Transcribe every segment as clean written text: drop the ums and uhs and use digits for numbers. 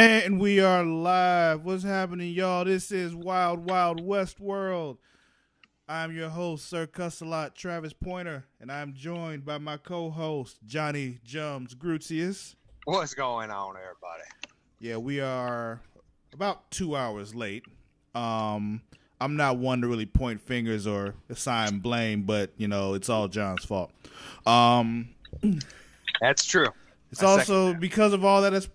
And we are live. What's happening, y'all? This is Wild Wild Westworld. I'm your host, Sir Cussalott, Travis Pointer, and I'm joined by my co-host, Jonny, Jums, Grutzius. What's going on, everybody? Yeah, we are about 2 hours late. I'm not one to really point fingers or assign blame, but, you know, it's all John's fault. That's true. It's also because of all that, it's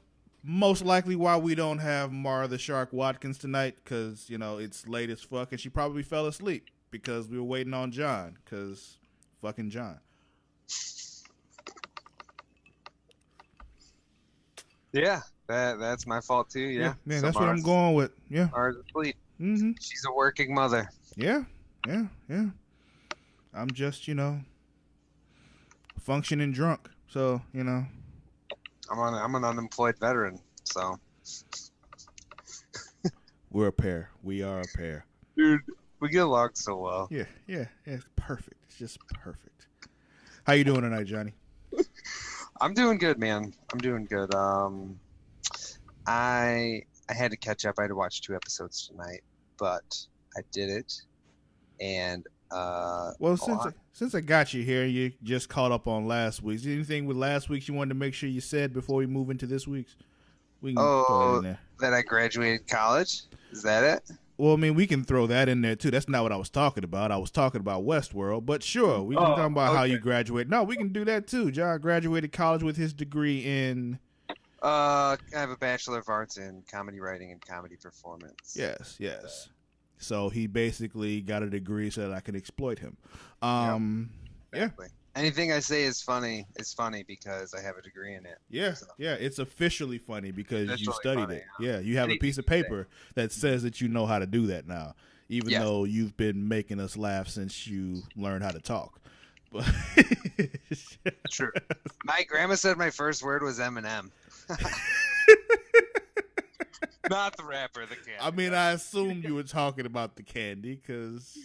most likely why we don't have Mara the Shark Watkins tonight, because, you know, it's late as fuck, and she probably fell asleep because we were waiting on John, because fucking John. Yeah, that's my fault too, yeah. Yeah, so that's what I'm going with, yeah. Mara's asleep. Mm-hmm. She's a working mother. Yeah. I'm just, you know, functioning drunk, so, you know. I'm an unemployed veteran, so. We're a pair. We are a pair. Dude, we get along so well. Yeah, it's perfect. It's just perfect. How you doing tonight, Johnny? I'm doing good, man. I'm doing good. I had to catch up. I had to watch 2 episodes tonight, but I did it. And well, since I got you here, you just caught up on last week's. Anything with last week's you wanted to make sure you said before we move into this week's? We can throw it in there. That I graduated college? Is that it? Well, I mean, we can throw that in there too. That's not what I was talking about. I was talking about Westworld, but sure, we can talk about how you graduated. No, we can do that too. John graduated college with his degree in. I have a Bachelor of Arts in comedy writing and comedy performance. Yes. So he basically got a degree so that I could exploit him. Exactly. Anything I say is funny because I have a degree in it. Yeah, so. Yeah. It's officially funny because you studied funny, it. Yeah, you have a piece of paper that says that you know how to do that now, even though you've been making us laugh since you learned how to talk. But true. My grandma said my first word was Eminem. Not the rapper, the candy. I mean, I assumed you were talking about the candy because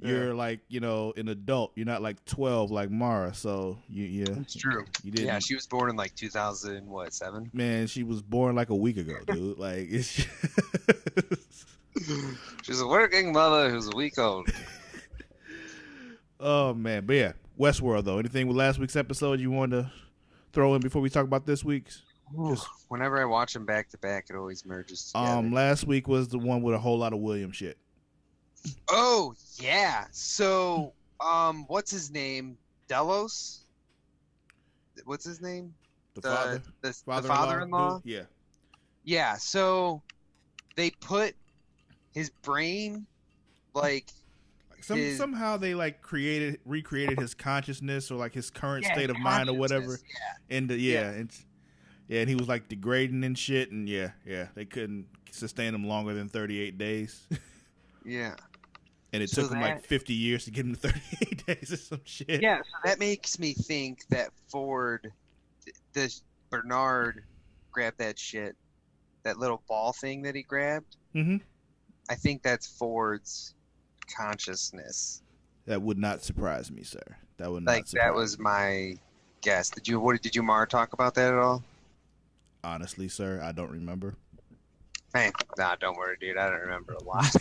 you're like, you know, an adult. You're not like 12 like Mara, so It's true. You didn't. Yeah, she was born in like 2007. Man, she was born like a week ago, dude. Like it's She's a working mother who's a week old. Oh man, but yeah, Westworld though. Anything with last week's episode you wanted to throw in before we talk about this week's? Whenever I watch them back to back, it always merges together. Last week was the one with a whole lot of William shit. Oh yeah. So, what's his name? Delos. What's his name? The father-in-law. Yeah. Yeah. So they put his brain like. Somehow they like recreated his consciousness or like his current state of mind or whatever. And he was like degrading and shit, and they couldn't sustain him longer than 38 days. Yeah. And it took him like 50 years to get him to 38 days or some shit. Yeah, so that makes me think that Bernard grabbed that shit, that little ball thing that he grabbed. Mm-hmm. I think that's Ford's consciousness. That would not surprise me, sir. That would not surprise me. That was my guess. Did you Mara talk about that at all? Honestly, sir, I don't remember. Hey, nah, don't worry, dude. I don't remember a lot.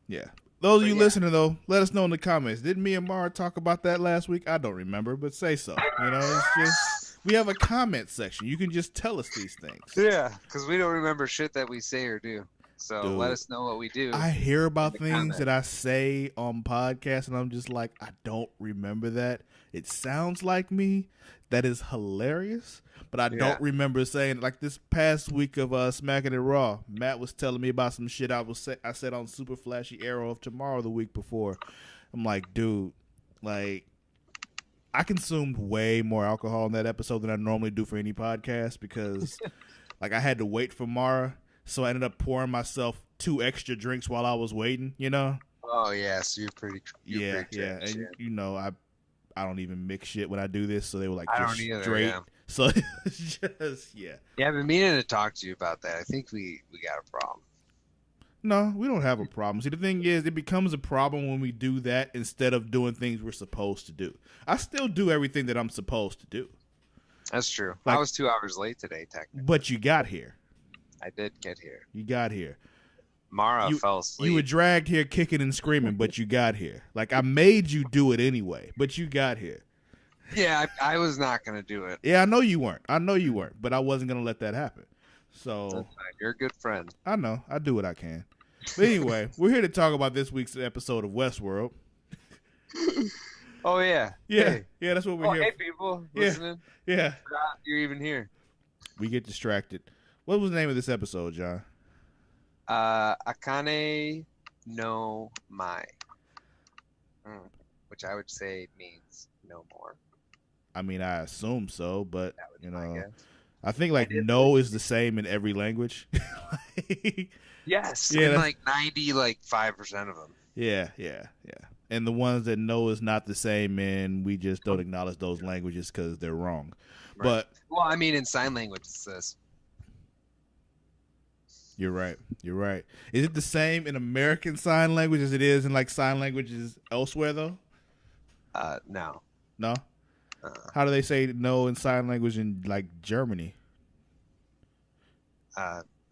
Yeah. Those of you listening, though, let us know in the comments. Didn't me and Mara talk about that last week? I don't remember, but say so. You know, it's just we have a comment section. You can just tell us these things. Yeah, because we don't remember shit that we say or do. So Dude, let us know what we do. I hear about things that I say on podcasts, and I'm just like, I don't remember that. It sounds like me. That is hilarious. But I don't remember saying, like this past week of Smacking It Raw, Matt was telling me about some shit I said on Super Flashy Arrow of Tomorrow the week before. I'm like, dude, like, I consumed way more alcohol in that episode than I normally do for any podcast because, like, I had to wait for Mara. So I ended up pouring myself 2 extra drinks while I was waiting, you know? Oh, yeah. So you're pretty yeah. And, you know, I don't even mix shit when I do this. So they were like, I just don't either, straight. Yeah. So it's just, Yeah, I've been meaning to talk to you about that. I think we got a problem. No, we don't have a problem. See, the thing is, it becomes a problem when we do that instead of doing things we're supposed to do. I still do everything that I'm supposed to do. That's true. Like, I was 2 hours late today, technically. But you got here. I did get here. You got here. Mara fell asleep. You were dragged here kicking and screaming, but you got here. Like, I made you do it anyway, but you got here. Yeah, I was not going to do it. Yeah, I know you weren't. But I wasn't going to let that happen. So you're a good friend. I know. I do what I can. But anyway, we're here to talk about this week's episode of Westworld. Oh, yeah. Yeah. Hey. Yeah, that's what we're here. Hey, people listening. Yeah. You're even here. We get distracted. What was the name of this episode, John? Akane no Mai. Which I would say means no more. I mean, I assume so, but, you know, I think, no is the same in every language. Yes. Yeah, and, 5% of them. Yeah. And the ones that no is not the same in, we just don't acknowledge those languages because they're wrong. Right. But well, I mean, in sign language, it says. You're right. Is it the same in American Sign Language as it is in sign languages elsewhere, though? No. No? How do they say no in sign language in Germany?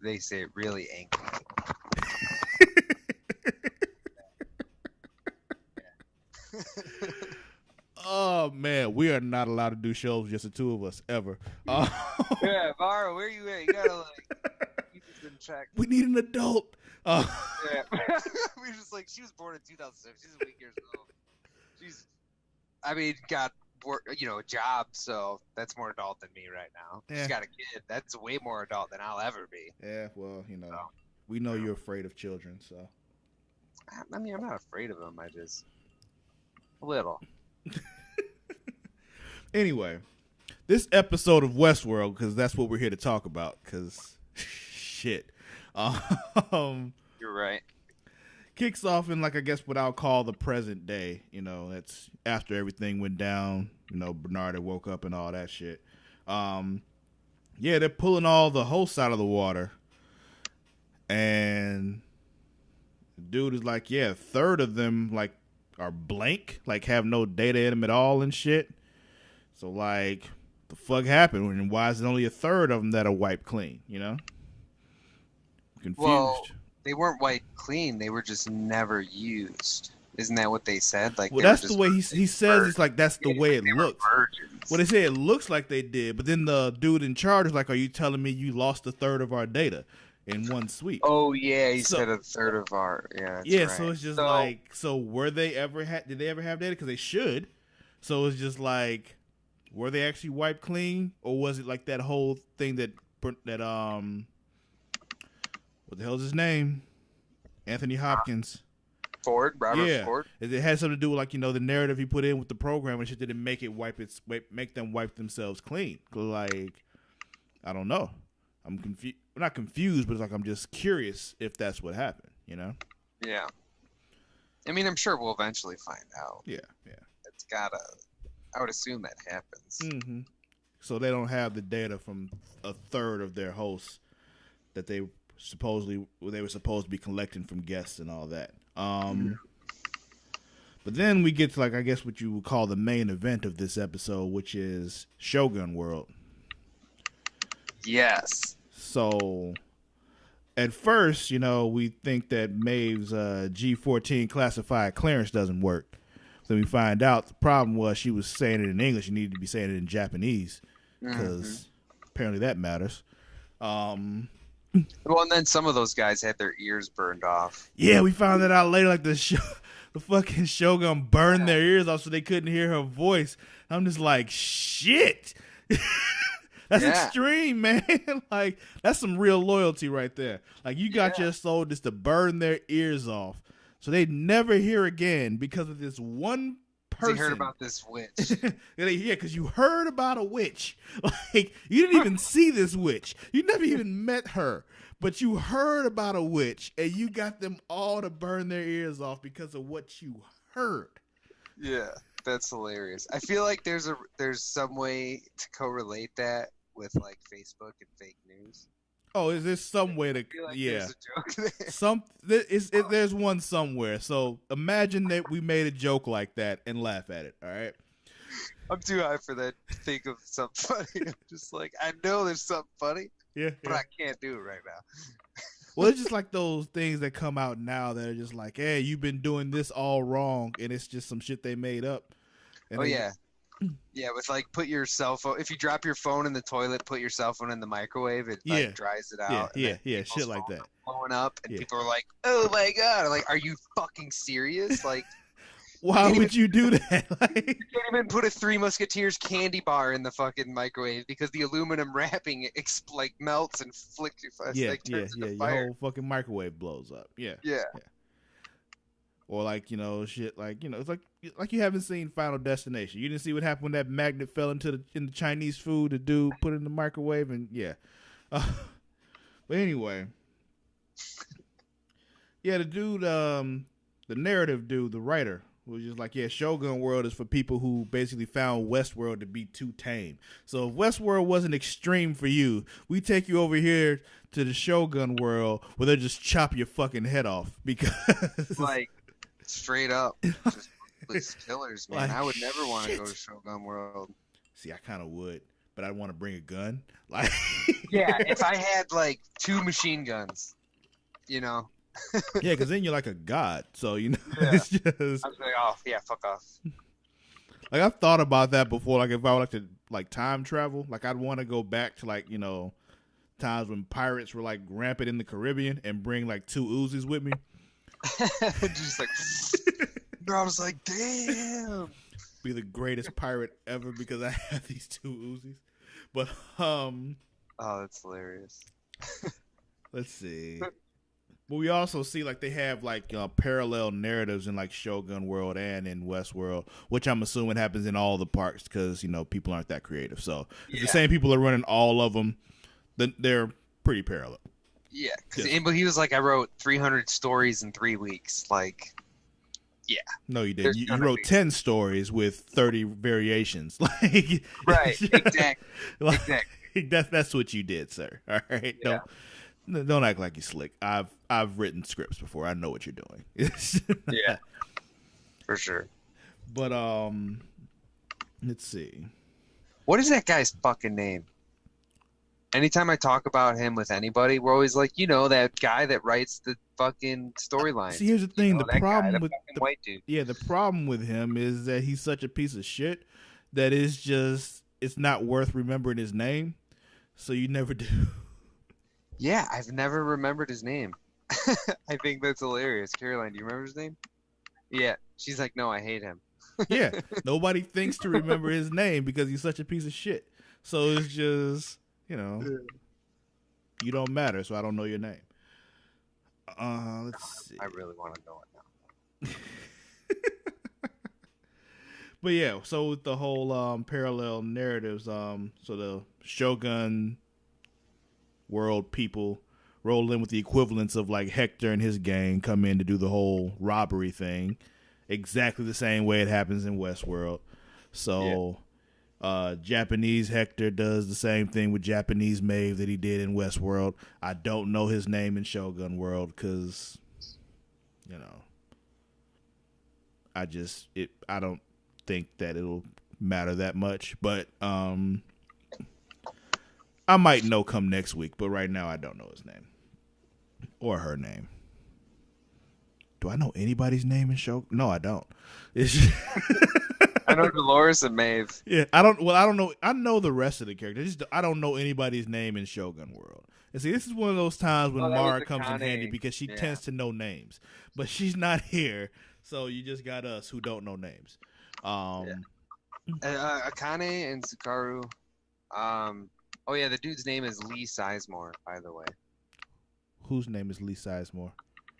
They say it really angry. Oh man, we are not allowed to do shows with just the two of us ever. Yeah, Vara, where you at? You gotta keep this in check. We need an adult. Yeah. We were just she was born in 2007. She's a week years old. Got a job, so that's more adult than me right now. Yeah. She's got a kid. That's way more adult than I'll ever be. Yeah, well, we know you're afraid of children, so. I mean, I'm not afraid of them. I just a little. Anyway, this episode of Westworld, because that's what we're here to talk about, because shit. You're right. Kicks off in, I guess, what I'll call the present day. That's after everything went down. Bernard had woke up and all that shit. Yeah, they're pulling all the hosts out of the water. And the dude is like, yeah, a third of them, are blank, have no data in them at all and shit. So, the fuck happened? And why is it only a third of them that are wiped clean, Confused. Well, they weren't wiped clean. They were just never used. Isn't that what they said? Well, that's the way he says it's that's the way it looks. Well, they say it looks like they did, but then the dude in charge is like, are you telling me you lost a third of our data in one sweep? Oh, yeah, he said a third of our, yeah, right. So it's just were they ever did they ever have data? Because they should. So it's just were they actually wiped clean? Or was it that whole thing that what the hell's his name? Anthony Hopkins. Robert Ford. It had something to do with the narrative he put in with the program and shit didn't make them wipe themselves clean. I don't know. I'm confused. Not confused, but it's I'm just curious if that's what happened. Yeah. I mean, I'm sure we'll eventually find out. Yeah. It's gotta. I would assume that happens. Mm-hmm. So they don't have the data from a third of their hosts that they were supposed to be collecting from guests and all that. But then we get to I guess what you would call the main event of this episode, which is Shogun World. Yes. So at first, we think that Maeve's G14 classified clearance doesn't work. Then we find out the problem was she was saying it in English. You needed to be saying it in Japanese because apparently that matters. Well, and then some of those guys had their ears burned off. Yeah, we found that out later. The fucking Shogun burned their ears off so they couldn't hear her voice. I'm just shit. That's extreme, man. That's some real loyalty right there. You got your soldiers to burn their ears off so they'd never hear again because of this one person. They heard about this witch. Yeah, because you heard about a witch. You didn't even see this witch. You never even met her. But you heard about a witch, and you got them all to burn their ears off because of what you heard. Yeah, that's hilarious. I feel like there's some way to correlate that with Facebook and fake news. Oh, is there some way to? I feel like there's a joke there. There's one somewhere. So imagine that we made a joke like that and laugh at it. All right. I'm too high for that to think of something funny. I'm just like, I know there's something funny, but I can't do it right now. Well, it's just like those things that come out now that are just like, hey, you've been doing this all wrong, and it's just some shit they made up. And yeah, with like put your cell phone. If you drop your phone in the toilet, put your cell phone in the microwave. It like dries it out. Yeah, shit like that. Blowing up, and people are like, "Oh my god!" Like, are you fucking serious? Like, why would you do that? Like, you can't even put a Three Musketeers candy bar in the fucking microwave because the aluminum wrapping like melts and flicks your face. Your whole fucking microwave blows up. Yeah. Or like, shit like, it's like you haven't seen Final Destination. You didn't see what happened when that magnet fell in the Chinese food. The dude put it in the microwave and but anyway, the dude, the narrative dude, the writer, was just like, Shogun World is for people who basically found Westworld to be too tame. So if Westworld wasn't extreme for you, we take you over here to the Shogun World where they just chop your fucking head off because like straight up, just these killers, man. Like, I would never want to go to Shogun World. See, I kind of would, but I'd want to bring a gun. Like, if I had like 2 machine guns, because then you're like a god. So it's just. I was like, fuck off. Like I've thought about that before. Like if I would like to like time travel, like I'd want to go back to like times when pirates were like rampant in the Caribbean and bring like 2 Uzis with me. Just like, I was like, damn. Be the greatest pirate ever because I have these 2 Uzis. But oh, that's hilarious. Let's see. But we also see like they have like parallel narratives in like Shogun World and in Westworld, which I'm assuming happens in all the parks because people aren't that creative. So if the same people are running all of them, then they're pretty parallel. Yeah, but he was like, I wrote 300 stories in 3 weeks. Like, no, you didn't. You wrote 10 stories with 30 variations. Like, right, exactly. That's what you did, sir. All right, don't act like you're slick. I've written scripts before. I know what you're doing. Yeah, for sure. But let's see. What is that guy's fucking name? Anytime I talk about him with anybody, we're always like, that guy that writes the fucking storyline. See, here's the thing: the problem with the white dude. Yeah, the problem with him is that he's such a piece of shit that it's not worth remembering his name. So you never do. Yeah, I've never remembered his name. I think that's hilarious. Caroline, do you remember his name? Yeah, she's like, no, I hate him. Yeah, nobody thinks to remember his name because he's such a piece of shit. So it's just. You don't matter, so I don't know your name. Let's see. I really want to know it now. But so with the whole parallel narratives, so the Shogun World people roll in with the equivalents of like Hector and his gang come in to do the whole robbery thing, exactly the same way it happens in Westworld. So. Japanese Hector does the same thing with Japanese Maeve that he did in Westworld. I don't know his name in Shogun World because, I don't think that it'll matter that much. But I might know come next week. But right now I don't know his name or her name. Do I know anybody's name in Shogun? No, I don't. I know Dolores and Maeve. Yeah, I don't know. I know the rest of the characters. I don't know anybody's name in Shogun World. And see, this is one of those times when Mara comes in handy because she tends to know names, but she's not here, so you just got us who don't know names. Akane and Sukaru. The dude's name is Lee Sizemore, by the way. Whose name is Lee Sizemore?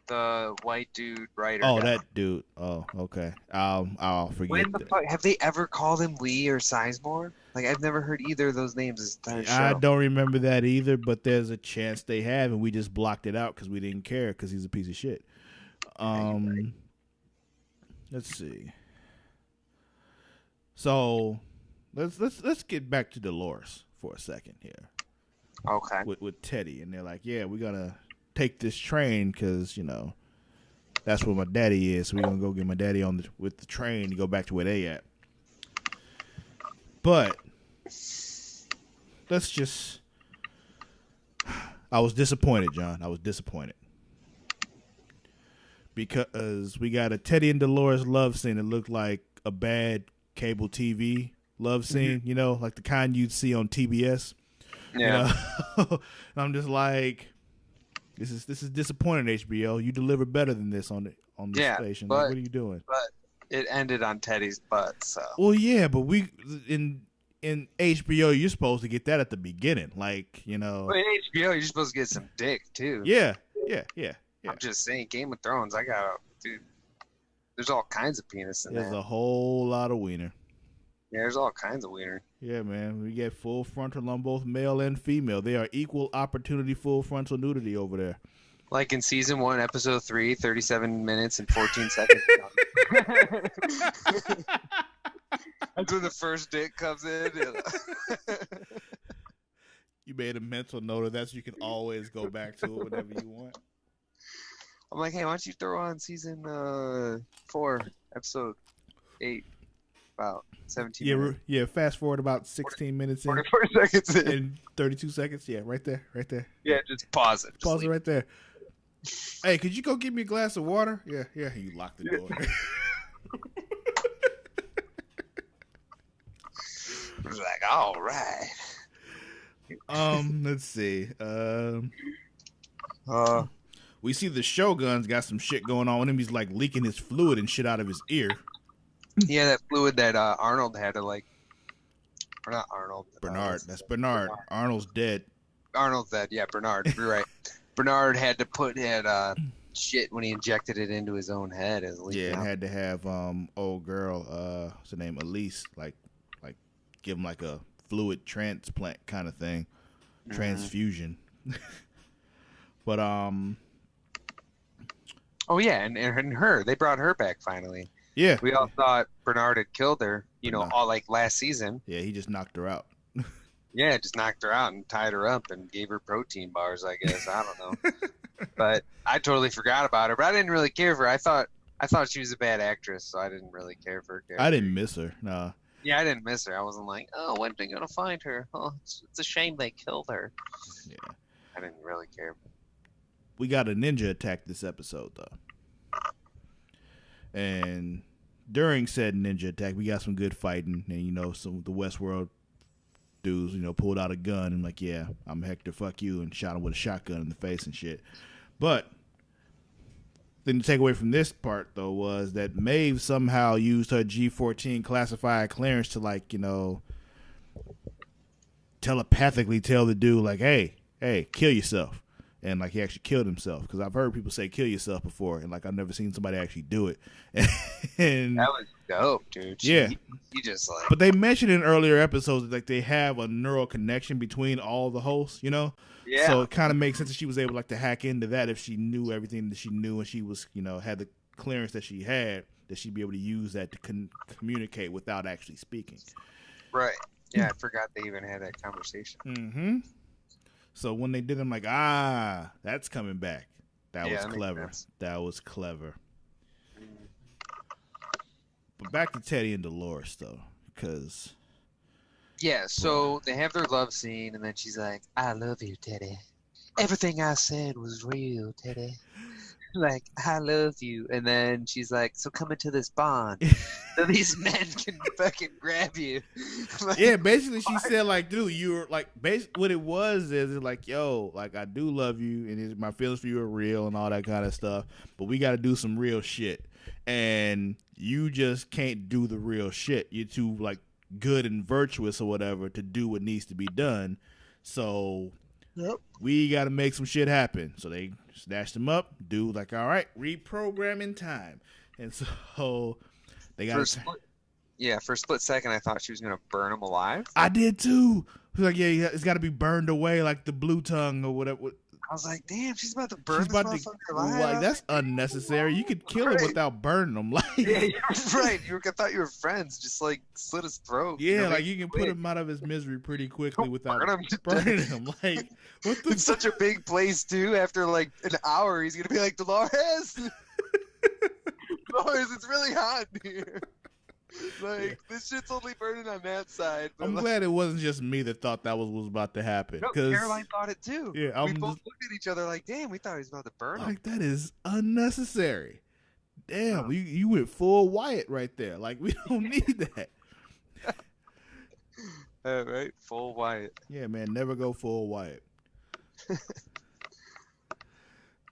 The white dude writer. Oh, that dude. Oh, okay. I'll forget. When the fuck have they ever called him Lee or Sizemore? Like, I've never heard either of those names. I don't remember that either, but there's a chance they have, and we just blocked it out because we didn't care because he's a piece of shit. Let's see. So, let's get back to Dolores for a second here. Okay. With Teddy, and they're like, yeah, we're gonna take this train because that's where my daddy is. So we're gonna go get my daddy with the train to go back to where they at. But let's just. I was disappointed, John. I was disappointed. Because we got a Teddy and Dolores love scene that looked like a bad cable TV love scene, you know, like the kind you'd see on TBS. Yeah. You know? I'm just like, this is disappointing, HBO. You deliver better than this on the station. Like, what are you doing? But it ended on Teddy's butt, so. Well, yeah, but in HBO, you're supposed to get that at the beginning, like, you know. Well, in HBO, you're supposed to get some dick too. Yeah. I'm just saying, Game of Thrones, dude, there's all kinds of penis in there. There's a whole lot of wiener. Yeah, there's all kinds of wiener. Yeah, man. We get full frontal on both male and female. They are equal opportunity full frontal nudity over there. Like in season 1, episode 3, 37 minutes and 14 seconds. That's when the first dick comes in. You made a mental note of that so you can always go back to it whenever you want. I'm like, hey, why don't you throw on season 4, episode 8, about 17 minutes. Yeah, fast forward about 16 minutes in. 44 seconds in. And 32 seconds. Yeah, right there. Yeah, just pause it. Pause it right there. Hey, could you go get me a glass of water? Yeah, you locked the door. I was like, all right. Let's see. We see the Shogun's got some shit going on with him. He's like leaking his fluid and shit out of his ear. Yeah, that fluid that Arnold had to like, or not Arnold. Bernard. That's Bernard. Arnold's dead. Arnold's dead. Yeah, Bernard. You're right. Bernard had to put shit when he injected it into his own head. Yeah, and had to have old girl, what's her name, Elise, like give him like a fluid transplant kind of thing, transfusion. But oh yeah, and her, they brought her back finally. Yeah, we all thought Bernard had killed her, all like last season. Yeah, he just knocked her out. Yeah, just knocked her out and tied her up and gave her protein bars, I guess. I don't know. But I totally forgot about her. But I didn't really care for her. I thought she was a bad actress, so I didn't really care for her character. I didn't miss her. No. Yeah, I didn't miss her. I wasn't like, oh, when are they going to find her? Oh, it's a shame they killed her. Yeah. I didn't really care. We got a ninja attack this episode, though. And during said ninja attack, we got some good fighting. And, some of the Westworld dudes, pulled out a gun and like, yeah, I'm Hector, fuck you, and shot him with a shotgun in the face and shit. But then the takeaway from this part, though, was that Maeve somehow used her G14 classified clearance to, like, telepathically tell the dude, like, hey, kill yourself. And, like, he actually killed himself. Because I've heard people say kill yourself before. And, like, I've never seen somebody actually do it. And that was dope, dude. Yeah. He just, like... But they mentioned in earlier episodes that, like, they have a neural connection between all the hosts, Yeah. So it kind of makes sense that she was able, like, to hack into that if she knew everything that she knew and she was, had the clearance that she had, that she'd be able to use that to communicate without actually speaking. Right. Yeah, I forgot they even had that conversation. Mm-hmm. So when they did, I'm like, that's coming back. That was clever. That was clever. But back to Teddy and Dolores, though, because... Yeah, so they have their love scene, and then she's like, I love you, Teddy. Everything I said was real, Teddy. Like, I love you. And then she's like, so come into this bond. So these men can fucking grab you. Like, yeah, basically she said, like, dude, you're, like, what it was is, it's like, yo, like, I do love you, and my feelings for you are real and all that kind of stuff, but we got to do some real shit. And you just can't do the real shit. You're too, like, good and virtuous or whatever to do what needs to be done. So we got to make some shit happen. So they snatched him up. Dude, like, all right, reprogramming time. And so they got for a split second I thought she was gonna burn him alive. I did too. I was like, yeah, it's got to be burned away like the blue tongue or whatever. I was like, damn, she's about to burn this motherfucker alive. Like, that's unnecessary. You could kill him without burning him. Like, yeah, you're right. I thought you were friends. Just like slit his throat. Yeah, like you can put him out of his misery pretty quickly without burning him. Like, what the? It's such a big place too. After like an hour, he's gonna be like, Dolores, Dolores, it's really hot in here. Like, this shit's only burning on that side. But I'm glad it wasn't just me that thought that was about to happen. No, Caroline thought it too. Yeah, we both looked at each other like, damn, we thought he was about to burn him. Like, that is unnecessary. Damn, you went full Wyatt right there. Like, we don't need that. Right? Full Wyatt. Yeah, man, never go full Wyatt.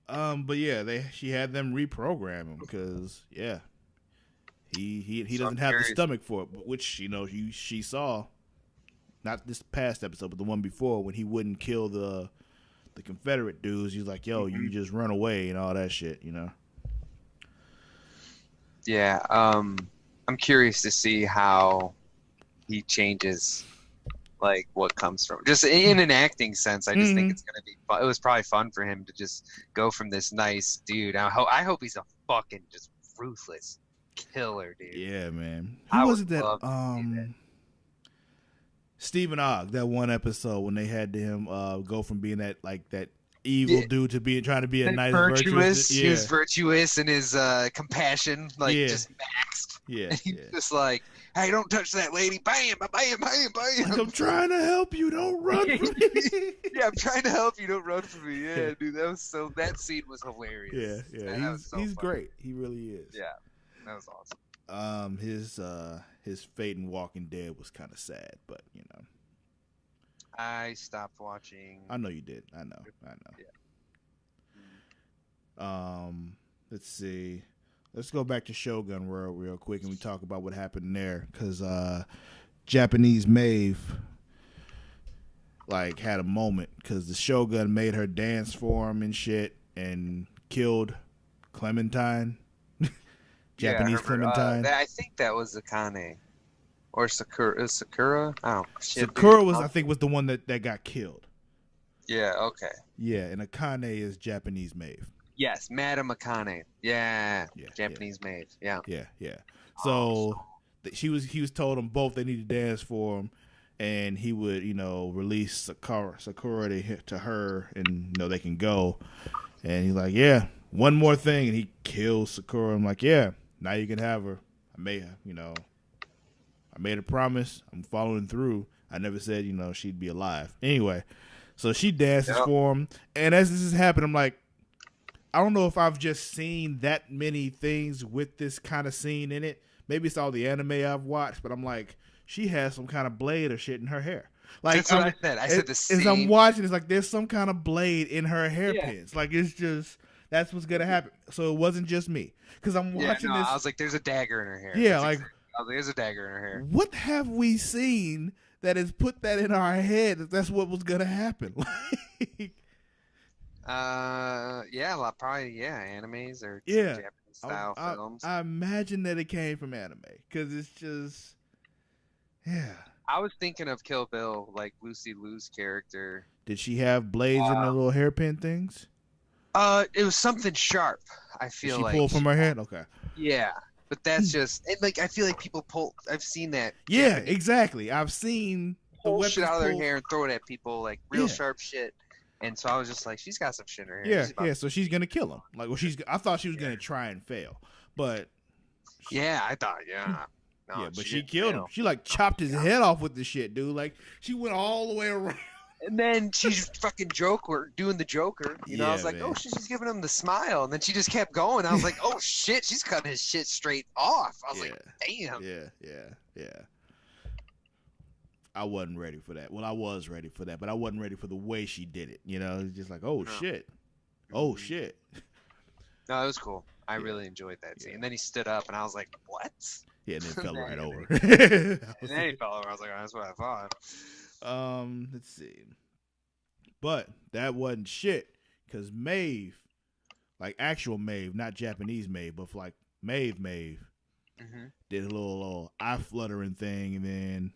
But yeah, she had them reprogram him because he doesn't have the stomach for it, which she saw, not this past episode, but the one before when he wouldn't kill the Confederate dudes. He's like, yo, you just run away and all that shit, Yeah, I'm curious to see how he changes, like what comes from just in an acting sense. I just think it's gonna be fun. It was probably fun for him to just go from this nice dude. I hope he's a fucking just ruthless killer, dude. Yeah, man. Who was it that Stephen Ogg, that one episode when they had him go from being that evil dude to trying to be a nice virtuous. He was virtuous and his compassion just maxed. Yeah, and he was just like, hey, don't touch that lady. Bam, bam, bam, bam. Like, I'm trying to help you. Don't run from me. Yeah, I'm trying to help you. Don't run from me. Yeah, dude, that scene was hilarious. Yeah. Man, he's great. He really is. Yeah, that was awesome. His fate in Walking Dead was kind of sad, but I stopped watching. I know you did. I know. Yeah. Let's see. Let's go back to Shogun World real quick and we talk about what happened there, because Japanese Maeve had a moment because the Shogun made her dance for him and shit and killed Clementine. Japanese Clementine. I think that was Akane. Or Sakura. Is Sakura? Oh, shit. Sakura was the one that got killed. Yeah, okay. Yeah, and Akane is Japanese Maeve. Yes, Madame Akane. Yeah. Japanese Maeve. Yeah. Yeah. So he was told them both they need to dance for him, and he would, release Sakura to her, and they can go. And he's like, yeah, one more thing, and he kills Sakura. I'm like, yeah, now you can have her. I made a promise. I'm following through. I never said, she'd be alive. Anyway, so she dances for him. And as this is happening, I'm like, I don't know if I've just seen that many things with this kind of scene in it. Maybe it's all the anime I've watched, but I'm like, she has some kind of blade or shit in her hair. Like, that's what I said. I said the same. As I'm watching, it's like there's some kind of blade in her hairpins. Like, it's just, that's what's going to happen. So it wasn't just me. Because I'm watching this. I was like, there's a dagger in her hair. Yeah, there's a dagger in her hair. What have we seen that has put that in our head that that's what was going to happen? Probably animes or Japanese style films. I imagine that it came from anime because it's just, I was thinking of Kill Bill, like Lucy Liu's character. Did she have blades in the little hairpin things? It was something sharp. I feel like she pulled from her head. Okay. Yeah, but that's just I feel like people pull. I've seen that. Yeah, Japanese exactly. I've seen pull shit out of their hair and throw it at people, like real sharp shit. And so I was just like, she's got some shit in her hair. Yeah. So she's gonna kill him. Like, I thought she was gonna try and fail, but I thought, no, but she killed him. She chopped his head off with the shit, dude. Like, she went all the way around. And then she's fucking doing the Joker. I was like, man. Oh, she's giving him the smile. And then she just kept going. I was like, oh shit, she's cutting his shit straight off. I was like, damn. Yeah. I wasn't ready for that. Well, I was ready for that, but I wasn't ready for the way she did it. It's just like, shit. Oh, shit. No, it was cool. I really enjoyed that scene. And then he stood up, and I was like, what? Yeah, and then fell right over. And then he fell over. I was like, that's what I thought. Let's see. But that wasn't shit, because Maeve, like actual Maeve, not Japanese Maeve, but like Maeve, did a little eye fluttering thing, and then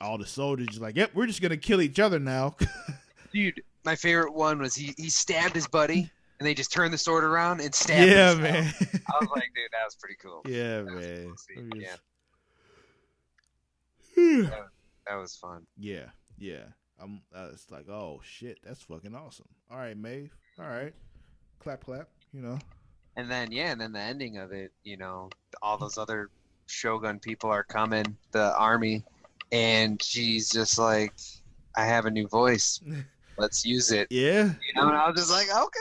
all the soldiers just like, yep, we're just gonna kill each other now. Dude, my favorite one was he stabbed his buddy and they just turned the sword around and stabbed him. Man. I was like, dude, that was pretty cool. Yeah, man. That was fun. Yeah. It's like, oh shit, that's fucking awesome. All right, Maeve. All right. Clap, And then the ending of it, all those other Shogun people are coming, the army, and she's just like, I have a new voice. Let's use it. Yeah. And I was just like, okay,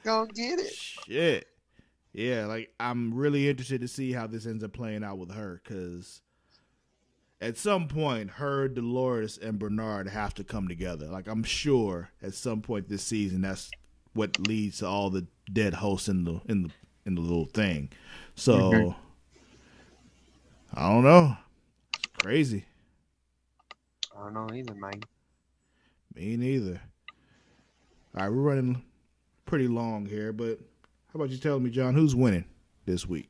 go get it. Shit. Yeah, like I'm really interested to see how this ends up playing out with her, because at some point, her, Dolores, and Bernard have to come together. Like I'm sure at some point this season, that's what leads to all the dead hosts in the little thing. So I don't know. It's crazy. I don't know either, Mike. Me neither. All right, we're running pretty long here, but how about you tell me, John, who's winning this week?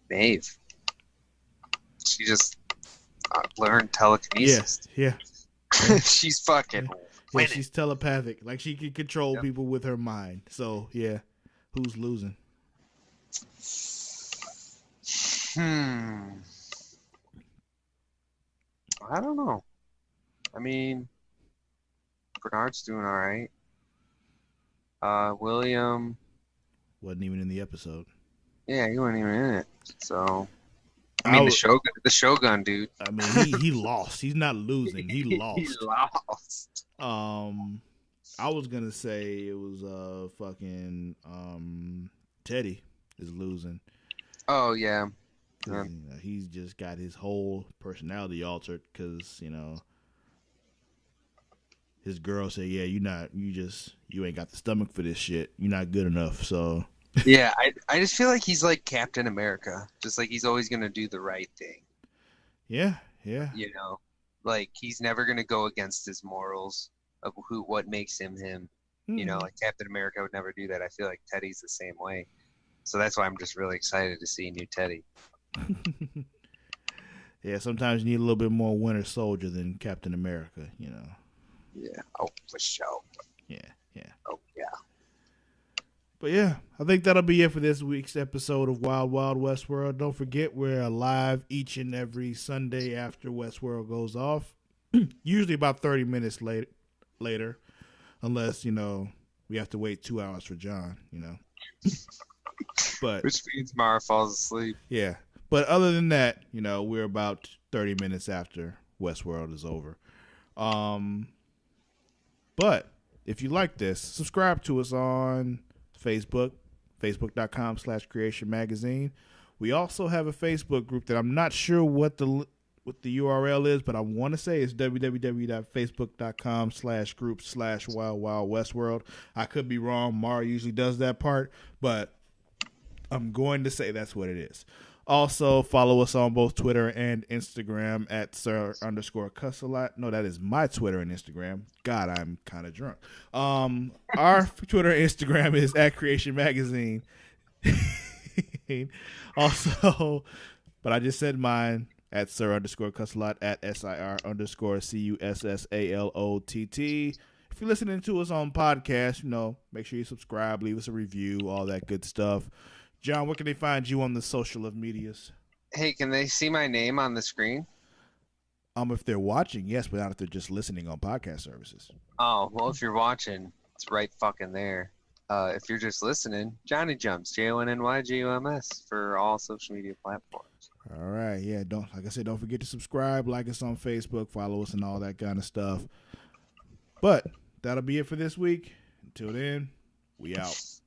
Maeve. She just learned telekinesis. Yeah. She's fucking winning. Yeah, she's telepathic. Like she can control people with her mind. So, yeah, who's losing? I don't know. I mean, Bernard's doing all right. William wasn't even in the episode. Yeah, he wasn't even in it. So, I mean, the Shogun dude. I mean, he lost. He's not losing. He lost. He lost. I was gonna say it was fucking Teddy is losing. Oh yeah. He's just got his whole personality altered because his girl said, "Yeah, you ain't got the stomach for this shit. You're not good enough." So yeah, I just feel like he's like Captain America, just like he's always gonna do the right thing. Yeah. Like he's never gonna go against his morals of what makes him him. Like Captain America would never do that. I feel like Teddy's the same way. So that's why I'm just really excited to see new Teddy. Yeah, sometimes you need a little bit more Winter Soldier than Captain America, Yeah. Oh, for sure. Yeah. Oh, yeah. But yeah, I think that'll be it for this week's episode of Wild Wild Westworld. Don't forget, we're live each and every Sunday after Westworld goes off. Usually about 30 minutes later, unless, we have to wait 2 hours for John, But which means Mara falls asleep. Yeah. But other than that, we're about 30 minutes after Westworld is over. But if you like this, subscribe to us on Facebook, facebook.com/Creation Magazine. We also have a Facebook group that I'm not sure what the URL is, but I want to say it's www.facebook.com/group/Wild Wild Westworld. I could be wrong. Mara usually does that part, but I'm going to say that's what it is. Also, follow us on both Twitter and Instagram at Sir_Cussalott. No, that is my Twitter and Instagram. God, I'm kind of drunk. Our Twitter and Instagram is at Creation Magazine. Also, but I just said mine at Sir_Cussalott at SIR_CUSSALOTT. If you're listening to us on podcast, make sure you subscribe, leave us a review, all that good stuff. John, where can they find you on the social medias? Hey, can they see my name on the screen? If they're watching, yes, but not if they're just listening on podcast services. Oh, well, if you're watching, it's right fucking there. If you're just listening, Jonny Jums, JONNYJUMS for all social media platforms. All right, yeah. Don't forget to subscribe, like us on Facebook, follow us, and all that kind of stuff. But that'll be it for this week. Until then, we out.